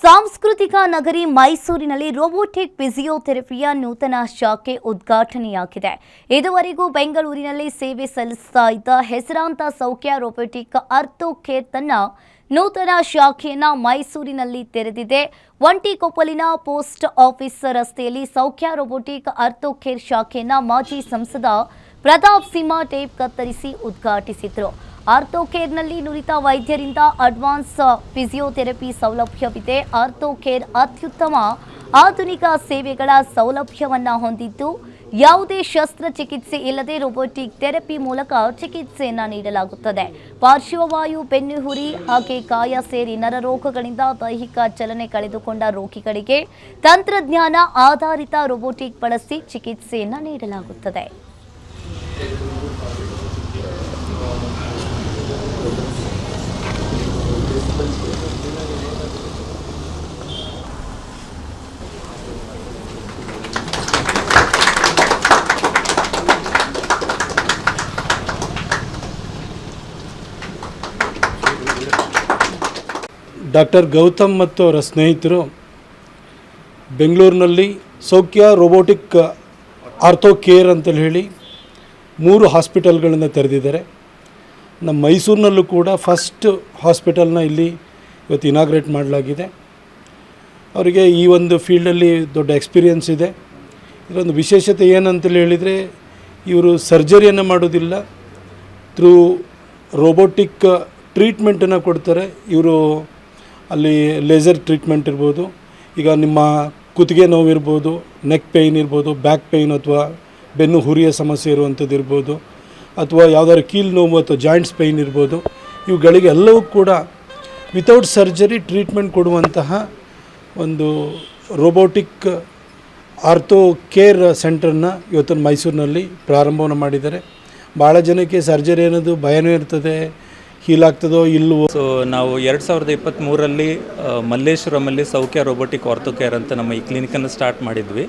ಸಾಂಸ್ಕೃತಿಕ ನಗರಿ ಮೈಸೂರಿನಲ್ಲಿ ರೋಬೋಟಿಕ್ ಫಿಸಿಯೋಥೆರಪಿಯ ನೂತನ ಶಾಖೆ ಉದ್ಘಾಟನೆಯಾಗಿದೆ. ಇದುವರೆಗೂ ಬೆಂಗಳೂರಿನಲ್ಲಿ ಸೇವೆ ಸಲ್ಲಿಸ್ತಾ ಇದ್ದ ಹೆಸರಾಂತ ಸೌಖ್ಯ ರೋಬೋಟಿಕ್ ಆರ್ಥೋ ಕೇರ್ ತನ್ನ ನೂತನ ಶಾಖೆಯನ್ನು ಮೈಸೂರಿನಲ್ಲಿ ತೆರೆದಿದೆ. ಒಂಟಿಕೊಪ್ಪಲಿನ ಪೋಸ್ಟ್ ಆಫೀಸ್ ರಸ್ತೆಯಲ್ಲಿ ಸೌಖ್ಯ ರೋಬೋಟಿಕ್ ಆರ್ಥೋ ಕೇರ್ ಶಾಖೆಯನ್ನು ಮಾಜಿ ಸಂಸದ ಪ್ರತಾಪ್ ಸಿಂಹ ಟೇಪ್ ಕತ್ತರಿಸಿ ಉದ್ಘಾಟಿಸಿದರು. ಆರ್ಥೋ ಕೇರ್ನಲ್ಲಿ ನುರಿತ ವೈದ್ಯರಿಂದ ಅಡ್ವಾನ್ಸ್ ಫಿಸಿಯೋಥೆರಪಿ ಸೌಲಭ್ಯವಿದೆ. ಆರ್ಥೋ ಕೇರ್ ಅತ್ಯುತ್ತಮ ಆಧುನಿಕ ಸೇವೆಗಳ ಸೌಲಭ್ಯವನ್ನು ಹೊಂದಿದ್ದು ಯಾವುದೇ ಶಸ್ತ್ರಚಿಕಿತ್ಸೆ ಇಲ್ಲದೆ ರೋಬೋಟಿಕ್ ಥೆರಪಿ ಮೂಲಕ ಚಿಕಿತ್ಸೆಯನ್ನು ನೀಡಲಾಗುತ್ತದೆ. ಪಾರ್ಶ್ವವಾಯು, ಬೆನ್ನುಹುರಿ ಹಾಗೆ ಕಾಯ ಸೇರಿ ನರರೋಗಗಳಿಂದ ದೈಹಿಕ ಚಲನೆ ಕಳೆದುಕೊಂಡ ರೋಗಿಗಳಿಗೆ ತಂತ್ರಜ್ಞಾನ ಆಧಾರಿತ ರೋಬೋಟಿಕ್ ಬಳಸಿ ಚಿಕಿತ್ಸೆಯನ್ನು ನೀಡಲಾಗುತ್ತದೆ. ಡಾಕ್ಟರ್ ಗೌತಮ್ ಮತ್ತು ಅವರ ಸ್ನೇಹಿತರು ಬೆಂಗಳೂರಿನಲ್ಲಿ ಸೌಖ್ಯ ರೋಬೋಟಿಕ್ ಆರ್ಥೋ ಕೇರ್ ಅಂತೇಳಿ ಹೇಳಿ 3 ಹಾಸ್ಪಿಟಲ್ಗಳನ್ನು ತೆರೆದಿದ್ದಾರೆ. ನಮ್ಮ ಮೈಸೂರಿನಲ್ಲೂ ಕೂಡ ಫಸ್ಟ್ ಹಾಸ್ಪಿಟಲ್ನ ಇಲ್ಲಿ ಇವತ್ತು ಇನಾಗ್ರೇಟ್ ಮಾಡಲಾಗಿದೆ. ಅವರಿಗೆ ಈ ಒಂದು ಫೀಲ್ಡಲ್ಲಿ ದೊಡ್ಡ ಎಕ್ಸ್ಪೀರಿಯನ್ಸ್ ಇದೆ. ಇದರೊಂದು ವಿಶೇಷತೆ ಏನಂತೇಳಿ ಹೇಳಿದರೆ, ಇವರು ಸರ್ಜರಿಯನ್ನು ಮಾಡೋದಿಲ್ಲ, ಥ್ರೂ ರೋಬೋಟಿಕ್ ಟ್ರೀಟ್ಮೆಂಟನ್ನು ಕೊಡ್ತಾರೆ. ಇವರು ಅಲ್ಲಿ ಲೇಸರ್ ಟ್ರೀಟ್ಮೆಂಟ್ ಇರ್ಬೋದು, ಈಗ ನಿಮ್ಮ ಕುತ್ತಿಗೆ ನೋವು ಇರ್ಬೋದು, ನೆಕ್ ಪೇಯ್ನ್ ಇರ್ಬೋದು, ಬ್ಯಾಕ್ ಪೇಯ್ನ್ ಅಥವಾ ಬೆನ್ನು ಹುರಿಯ ಸಮಸ್ಯೆ ಇರುವಂಥದ್ದು ಇರ್ಬೋದು, ಅಥವಾ ಯಾವುದಾದ್ರು ಕೀಲು ನೋವು ಅಥವಾ ಜಾಯಿಂಟ್ಸ್ ಪೇಯ್ನ್ ಇರ್ಬೋದು, ಇವುಗಳಿಗೆ ಎಲ್ಲವೂ ಕೂಡ ವಿತೌಟ್ ಸರ್ಜರಿ ಟ್ರೀಟ್ಮೆಂಟ್ ಕೊಡುವಂತಹ ಒಂದು ರೋಬೋಟಿಕ್ ಆರ್ಥೋ ಕೇರ್ ಸೆಂಟರನ್ನು ಇವತ್ತು ಮೈಸೂರಿನಲ್ಲಿ ಪ್ರಾರಂಭವನ್ನು ಮಾಡಿದ್ದಾರೆ. ಭಾಳ ಜನಕ್ಕೆ ಸರ್ಜರಿ ಅನ್ನೋದು ಭಯನೂ ಇರ್ತದೆ, ಹೀಲ್ ಆಗ್ತದೋ ಇಲ್ಲವೋ. ಸೊ ನಾವು 2023ರಲ್ಲಿ ಮಲ್ಲೇಶ್ವರಮಲ್ಲಿ ಸೌಖ್ಯ ರೋಬೋಟಿಕ್ ಆರ್ಥೋ ಕೇರ್ ಅಂತ ನಮ್ಮ ಈ ಕ್ಲಿನಿಕನ್ನು ಸ್ಟಾರ್ಟ್ ಮಾಡಿದ್ವಿ.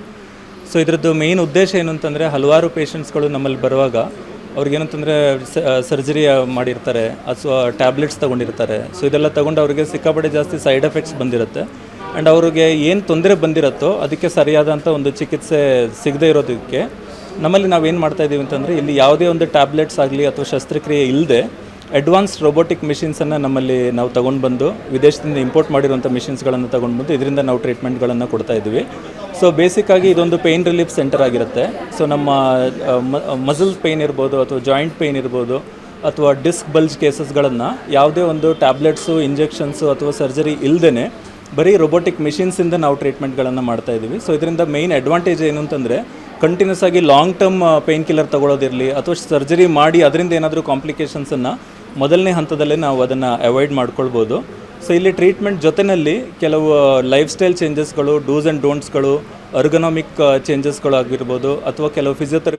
ಸೊ ಇದರದ್ದು ಮೇಯ್ನ್ ಉದ್ದೇಶ ಏನು ಅಂತಂದರೆ, ಹಲವಾರು ಪೇಷಂಟ್ಸ್ಗಳು ನಮ್ಮಲ್ಲಿ ಬರುವಾಗ ಅವ್ರಿಗೇನಂತಂದರೆ ಸರ್ಜರಿ ಮಾಡಿರ್ತಾರೆ ಅಥವಾ ಟ್ಯಾಬ್ಲೆಟ್ಸ್ ತೊಗೊಂಡಿರ್ತಾರೆ. ಸೊ ಇದೆಲ್ಲ ತೊಗೊಂಡು ಅವ್ರಿಗೆ ಸಿಕ್ಕಾಪಟ್ಟೆ ಜಾಸ್ತಿ ಸೈಡ್ ಎಫೆಕ್ಟ್ಸ್ ಬಂದಿರುತ್ತೆ. ಆ್ಯಂಡ್ ಅವ್ರಿಗೆ ಏನು ತೊಂದರೆ ಬಂದಿರುತ್ತೋ ಅದಕ್ಕೆ ಸರಿಯಾದಂಥ ಒಂದು ಚಿಕಿತ್ಸೆ ಸಿಗದೇ ಇರೋದಕ್ಕೆ ನಮ್ಮಲ್ಲಿ ನಾವೇನು ಮಾಡ್ತಾಯಿದ್ದೀವಿ ಅಂತಂದರೆ, ಇಲ್ಲಿ ಯಾವುದೇ ಒಂದು ಟ್ಯಾಬ್ಲೆಟ್ಸ್ ಆಗಲಿ ಅಥವಾ ಶಸ್ತ್ರಕ್ರಿಯೆ ಇಲ್ಲದೆ ಅಡ್ವಾನ್ಸ್ಡ್ ರೋಬೋಟಿಕ್ ಮಿಷಿನ್ಸನ್ನು ನಮ್ಮಲ್ಲಿ ನಾವು ತೊಗೊಂಡು ಬಂದು, ವಿದೇಶದಿಂದ ಇಂಪೋರ್ಟ್ ಮಾಡಿರುವಂಥ ಮಿಷಿನ್ಸ್ಗಳನ್ನು ತೊಗೊಂಡು ಬಂದು ಇದರಿಂದ ನಾವು ಟ್ರೀಟ್ಮೆಂಟ್ಗಳನ್ನು ಕೊಡ್ತಾಯಿದ್ವಿ. ಸೊ ಬೇಸಿಕ್ಕಾಗಿ ಇದೊಂದು ಪೇಯ್ನ್ ರಿಲೀಫ್ ಸೆಂಟರ್ ಆಗಿರುತ್ತೆ. ಸೊ ನಮ್ಮ ಮಸಲ್ ಪೇಯ್ನ್ ಇರ್ಬೋದು ಅಥವಾ ಜಾಯಿಂಟ್ ಪೇಯ್ನ್ ಇರ್ಬೋದು ಅಥವಾ ಡಿಸ್ಕ್ ಬಲ್ಜ್ ಕೇಸಸ್ಗಳನ್ನು ಯಾವುದೇ ಒಂದು ಟ್ಯಾಬ್ಲೆಟ್ಸು, ಇಂಜೆಕ್ಷನ್ಸು ಅಥವಾ ಸರ್ಜರಿ ಇಲ್ಲದೇ ಬರೀ ರೋಬೋಟಿಕ್ ಮಿಷಿನ್ಸಿಂದ ನಾವು ಟ್ರೀಟ್ಮೆಂಟ್ಗಳನ್ನು ಮಾಡ್ತಾಯಿದ್ದೀವಿ. ಸೊ ಇದರಿಂದ ಮೇಯ್ನ್ ಅಡ್ವಾಂಟೇಜ್ ಏನು ಅಂತಂದರೆ, ಕಂಟಿನ್ಯೂಸ್ ಆಗಿ ಲಾಂಗ್ ಟರ್ಮ್ ಪೇಯ್ನ್ ಕಿಲ್ಲರ್ ತೊಗೊಳ್ಳೋದಿರಲಿ ಅಥವಾ ಸರ್ಜರಿ ಮಾಡಿ ಅದರಿಂದ ಏನಾದರೂ ಕಾಂಪ್ಲಿಕೇಶನ್ಸನ್ನು ಮೊದಲನೇ ಹಂತದಲ್ಲೇ ನಾವು ಅದನ್ನು ಅವಾಯ್ಡ್ ಮಾಡ್ಕೊಳ್ಬೋದು. ಸೊ ಇಲ್ಲಿ ಟ್ರೀಟ್ಮೆಂಟ್ ಜೊತೆಯಲ್ಲಿ ಕೆಲವು ಲೈಫ್ ಸ್ಟೈಲ್ ಚೇಂಜಸ್ಗಳು, ಡೂಸ್ ಆ್ಯಂಡ್ ಡೋಂಟ್ಸ್ಗಳು, ಅರ್ಗನಾಮಿಕ್ ಚೇಂಜಸ್ಗಳು ಆಗಿರ್ಬೋದು ಅಥವಾ ಕೆಲವು ಫಿಸಿಯೋಥೆರಪಿ